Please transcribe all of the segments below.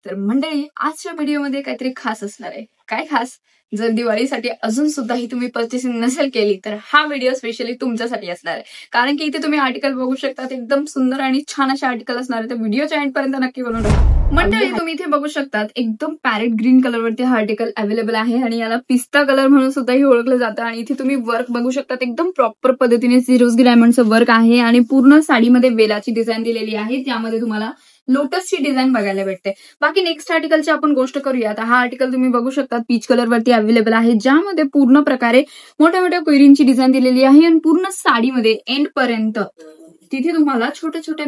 तर मंडळी आजच्या व्हिडिओमध्ये काहीतरी खास असणार आहे. काय खास? जर दिवाळीसाठी अजून सुद्धाही तुम्ही पर्चेसिंग नसेल केली तर हा व्हिडिओ स्पेशली तुमच्यासाठी असणार आहे. कारण की इथे तुम्ही आर्टिकल बघू शकता, एकदम सुंदर आणि छान असे आर्टिकल असणार आहे. तर व्हिडिओच्या एंड पर्यंत नक्की बनवून राहा. मंडळी तुम्ही इथे बघू शकता एकदम पॅरेट ग्रीन कलर वरती हा आर्टिकल अवेलेबल आहे आणि याला पिस्ता कलर म्हणून सुद्धाही ओळखलं जातं. आणि इथे तुम्ही वर्क बघू शकता, एकदम प्रॉपर पद्धतीने सिरोस्की डायमंडचं वर्क आहे आणि पूर्ण साडीमध्ये वेलाची डिझाईन दिलेली आहे. त्यामध्ये तुम्हाला लोटसची डिझाईन बघायला भेटते. बाकी नेक्स्ट आर्टिकलची आपण गोष्ट करूयात. हा आर्टिकल तुम्ही बघू शकता पीच कलर वरती अवेलेबल आहे, ज्यामध्ये पूर्ण प्रकारे मोठ्या मोठ्या क्वेरींची डिझाईन दिलेली आहे आणि पूर्ण साडीमध्ये एंड पर्यंत तिथे तुम्हाला छोट्या छोट्या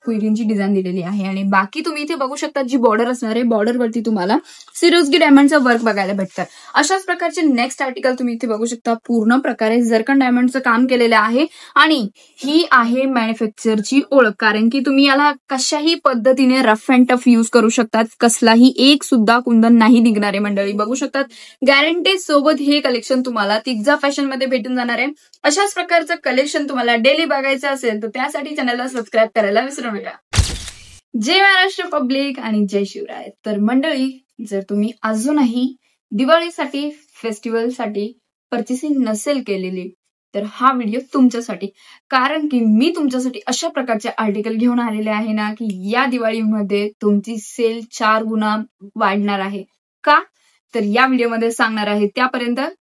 क्वेरींची डिझाईन दिलेली आहे. आणि बाकी तुम्ही इथे बघू शकता जी बॉर्डर असणार आहे, बॉर्डर वरती तुम्हाला सिरोस्की डायमंडचं वर्क बघायला भेटतं. अशाच प्रकारचे नेक्स्ट आर्टिकल तुम्ही इथे बघू शकता, पूर्ण प्रकारे जरकन डायमंडचं काम केलेलं आहे आणि ही आहे मॅन्युफॅक्चरची ओळख. कारण की तुम्ही याला कशाही पद्धतीने रफ अँड टफ यूज करू शकतात, कसलाही एक सुद्धा कुंदन नाही निघणारे. मंडळी बघू शकतात गॅरंटी सोबत हे कलेक्शन तुम्हाला तिग्जा फॅशन मध्ये भेटून जाणार आहे. अशाच प्रकारचं कलेक्शन तुम्हाला डेली बघायचं असेल तर त्यासाठी चॅनलला सबस्क्राईब करायला विसरू नका. जय महाराष्ट्र पब्लिक आणि जय शिवराय. तर मंडळी जर तुम्ही अजूनही दिवाळीसाठी फेस्टिवलसाठी पर्चेसिंग नसेल केलेली तर हा व्हिडिओ तुमच्यासाठी. कारण की मी तुमच्यासाठी अशा प्रकारचे आर्टिकल घेऊन आलेले आहे ना की या दिवाळीमध्ये तुमची सेल 4 गुणा वाढणार आहे. का? तर या व्हिडिओमध्ये सांगणार आहे.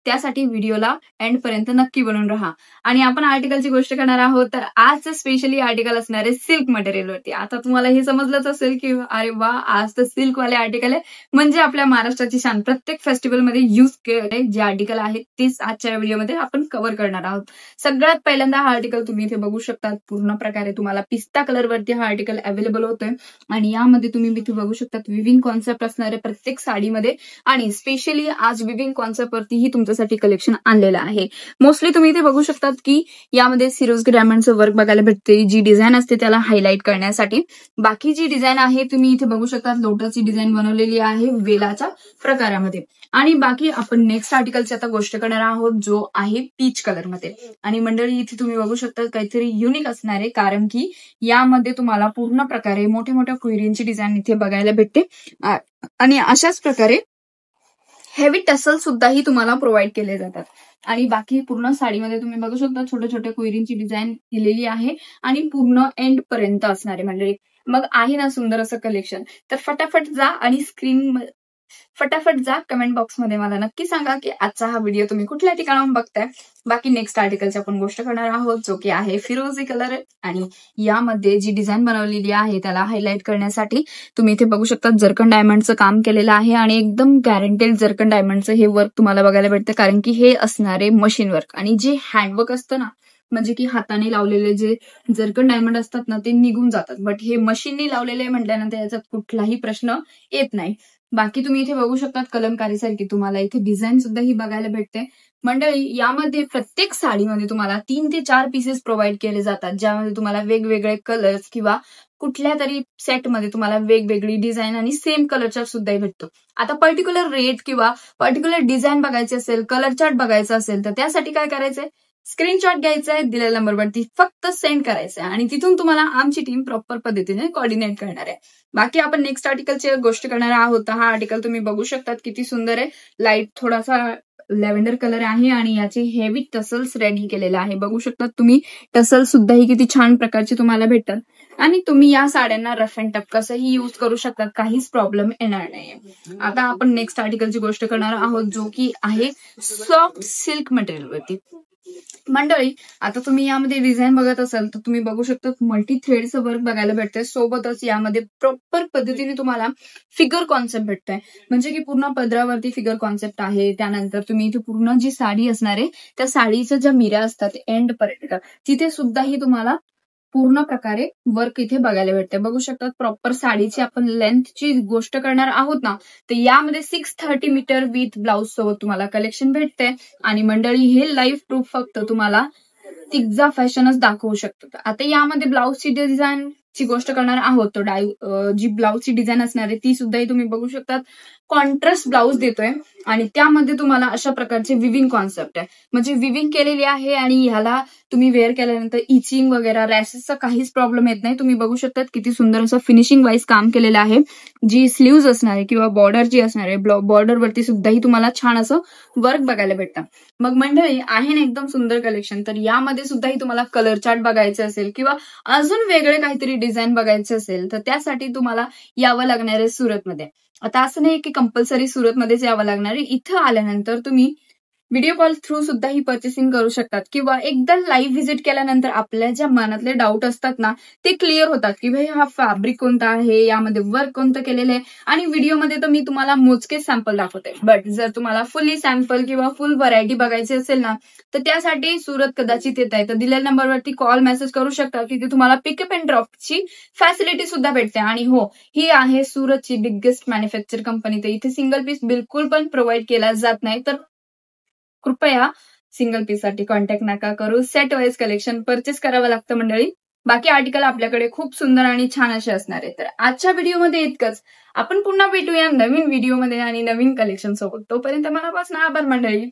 त्यासाठी व्हिडिओला एंड पर्यंत नक्की बनवून राहा. आणि आपण आर्टिकलची गोष्ट करणार आहोत तर आज स्पेशली आर्टिकल असणार आहे सिल्क मटेरियलवरती. आता तुम्हाला हे समजलंच असेल की अरे वा, आज तर सिल्क वाले आर्टिकल आहे, म्हणजे आपल्या महाराष्ट्राची शान. प्रत्येक फेस्टिवलमध्ये युज केलेले जे आर्टिकल आहेत तेच आजच्या व्हिडिओमध्ये आपण कव्हर करणार आहोत. सगळ्यात पहिल्यांदा हा आर्टिकल तुम्ही इथे बघू शकता, पूर्ण प्रकारे तुम्हाला पिस्ता कलर वरती हा आर्टिकल अवेलेबल होतोय. आणि यामध्ये तुम्ही इथे बघू शकता विविंग कॉन्सेप्ट असणार आहे प्रत्येक साडीमध्ये. आणि स्पेशली आज विविंग कॉन्सेप्ट वरतीही तुमच्यासाठी कलेक्शन आणलेलं आहे. मोस्टली तुम्ही इथे बघू शकतात की यामध्ये सिरोस्की डायमंडचं वर्क बघायला भेटते. जी डिझाईन असते त्याला हायलाइट करण्यासाठी. बाकी जी डिझाईन आहे तुम्ही इथे बघू शकता लोटसची डिझाईन बनवलेली आहे वेलाच्या प्रकारामध्ये. आणि बाकी आपण नेक्स्ट आर्टिकलची आता गोष्ट करणार आहोत जो आहे पीच कलर मध्ये. आणि मंडळी इथे तुम्ही बघू शकता काहीतरी युनिक असणार आहे, कारण की यामध्ये तुम्हाला पूर्ण प्रकारे मोठ्या मोठ्या क्वेरींची डिझाईन इथे बघायला भेटते. आणि अशाच प्रकारे हेवी टसल सुद्धाही तुम्हाला प्रोव्हाइड केले जातात. आणि बाकी पूर्ण साडीमध्ये तुम्ही बघू शकता छोट्या छोट्या क्वेरींची डिझाईन केलेली आहे आणि पूर्ण एंड पर्यंत असणार आहे. मंडळी मग आहे ना सुंदर असं कलेक्शन, तर फटाफट जा कमेंट बॉक्समध्ये मला नक्की सांगा की आजचा हा व्हिडिओ तुम्ही कुठल्या ठिकाणाहून बघताय. बाकी नेक्स्ट आर्टिकलची आपण गोष्ट करणार आहोत जो की आहे फिरोझी कलर. आणि यामध्ये जी डिझाईन बनवलेली आहे त्याला हायलाइट करण्यासाठी तुम्ही इथे बघू शकता जरकन डायमंडचं काम केलेलं आहे. आणि एकदम गॅरंटेड जरकन डायमंडचं हे वर्क तुम्हाला बघायला भेटतं, कारण की हे असणारे मशीन वर्क. आणि जे हँडवर्क असतं ना, म्हणजे की हाताने लावलेले जे जरकन डायमंड असतात ना ते निघून जातात, बट हे मशीननी लावलेले म्हटल्यानंतर याचा कुठलाही प्रश्न येत नाही. बाकी तुम्ही इथे बघू शकता कलमकारीसारखी तुम्हाला इथे डिझाईन सुद्धा ही बघायला भेटते. मंडळी यामध्ये प्रत्येक साडीमध्ये तुम्हाला 3 ते 4 पीसेस प्रोव्हाइड केले जातात, ज्यामध्ये तुम्हाला वेगवेगळे कलर्स किंवा कुठल्या तरी सेटमध्ये तुम्हाला वेगवेगळी डिझाईन आणि सेम कलर चार्ट सुद्धा भेटतो. आता पर्टिक्युलर रेट किंवा पर्टिक्युलर डिझाईन बघायची असेल, कलर चार्ट बघायचा असेल तर त्यासाठी काय करायचंय, स्क्रीनशॉट घ्यायचा आहे, दिलेल्या नंबरवरती फक्त सेंड करायचं आहे आणि तिथून तुम्हाला आमची टीम प्रॉपर पद्धतीने कोऑर्डिनेट करणार आहे. बाकी आपण नेक्स्ट आर्टिकलची गोष्ट करणार आहोत. हा आर्टिकल तुम्ही बघू शकता किती सुंदर आहे. लाईट थोडासा लॅव्हेंडर कलर आहे आणि याचे हेवी टसल्स रेडी केलेले आहे. बघू शकता तुम्ही टसल सुद्धा ही किती छान प्रकारचे तुम्हाला भेटतात. आणि तुम्ही या साड्यांना रफ अँड टफ कसंही युज करू शकता, काहीच प्रॉब्लेम येणार नाही. आता आपण नेक्स्ट आर्टिकलची गोष्ट करणार आहोत जो की आहे सॉफ्ट सिल्क मटेरियलवरती. मंडळी आता तुम्ही यामध्ये डिझाईन बघत असाल तर तुम्ही बघू शकता मल्टी थ्रेडचं वर्क बघायला भेटतंय. सोबतच यामध्ये प्रॉपर पद्धतीने तुम्हाला फिगर कॉन्सेप्ट भेटतंय, म्हणजे की पूर्ण पदरावरती फिगर कॉन्सेप्ट आहे. त्यानंतर तुम्ही इथे पूर्ण जी साडी असणार आहे त्या साडीच्या ज्या मिऱ्या असतात एंड पर्यंत तिथे सुद्धाही तुम्हाला पूर्ण प्रकारे वर्क इथे बघायला भेटते. बघू शकतात प्रॉपर साडीची आपण लेंथची गोष्ट करणार आहोत ना, तर यामध्ये 630 मीटर विथ ब्लाउज सोबत तुम्हाला कलेक्शन भेटते. आणि मंडळी हे लाईव्ह प्रूफ फक्त तुम्हाला तिग्जा फॅशनच दाखवू शकतो. आता यामध्ये ब्लाउजची डिझाईन ची गोष्ट करणार आहोत तर जी ब्लाउजची डिझाईन असणार आहे ती सुद्धा तुम्ही बघू शकतात कॉन्ट्रास्ट ब्लाउज देतोय. आणि त्यामध्ये तुम्हाला अशा प्रकारचे विविंग कॉन्सेप्ट आहे, म्हणजे विविंग केलेली आहे आणि ह्याला तुम्ही वेअर केल्यानंतर इचिंग वगैरे रॅशेसचा काहीच प्रॉब्लेम येत नाही. तुम्ही बघू शकतात किती सुंदर असं फिनिशिंग वाईज काम केलेलं आहे. जी स्लीव्ज असणार आहे किंवा बॉर्डर जी असणार आहे, बॉर्डरवरती सुद्धाही तुम्हाला छान असं वर्क बघायला भेटतं. मग मंडळी आहे ना एकदम सुंदर कलेक्शन. तर यामध्ये सुद्धाही तुम्हाला कलर चार्ट बघायचं असेल किंवा अजून वेगळे काहीतरी डिझाईन बघायचे असेल तर त्यासाठी तुम्हाला यावं लागणार आहे सुरतमध्ये. आता असं नाही की कंपल्सरी सुरतमध्येच यावं लागणार आहे. इथं आल्यानंतर तुम्ही व्हिडिओ कॉल थ्रू सुद्धा ही पर्चेसिंग करू शकतात किंवा एकदा लाईव्ह व्हिजिट केल्यानंतर आपल्या ज्या मनातले डाऊट असतात ना ते क्लिअर होतात की भाई हा फॅब्रिक कोणता आहे, यामध्ये वर्क कोणतं केलेलं आहे. आणि व्हिडिओमध्ये तर मी तुम्हाला मोजके सॅम्पल दाखवते, बट जर तुम्हाला फुल्ली सॅम्पल किंवा फुल व्हरायटी बघायची असेल ना तर त्यासाठी सुरत कदाचित येत आहे तर दिलेल्या नंबरवरती कॉल मेसेज करू शकता. तिथे तुम्हाला पिकअप अँड ड्रॉपची फॅसिलिटी सुद्धा भेटते. आणि हो, ही आहे सुरतची बिगेस्ट मॅन्युफॅक्चर कंपनी. तर इथे सिंगल पीस बिलकुल पण प्रोव्हाइड केला जात नाही. तर कृपया सिंगल पीस साठी कॉन्टॅक्ट नका करू. सेट वाईज कलेक्शन परचेस करावं लागतं मंडळी. बाकी आर्टिकल आपल्याकडे खूप सुंदर आणि छान असे असणार आहे. तर आजच्या व्हिडिओमध्ये इतकंच. आपण पुन्हा भेटूया नवीन व्हिडिओमध्ये आणि नवीन कलेक्शन सोबत. तोपर्यंत मनापासून आभार मंडळी.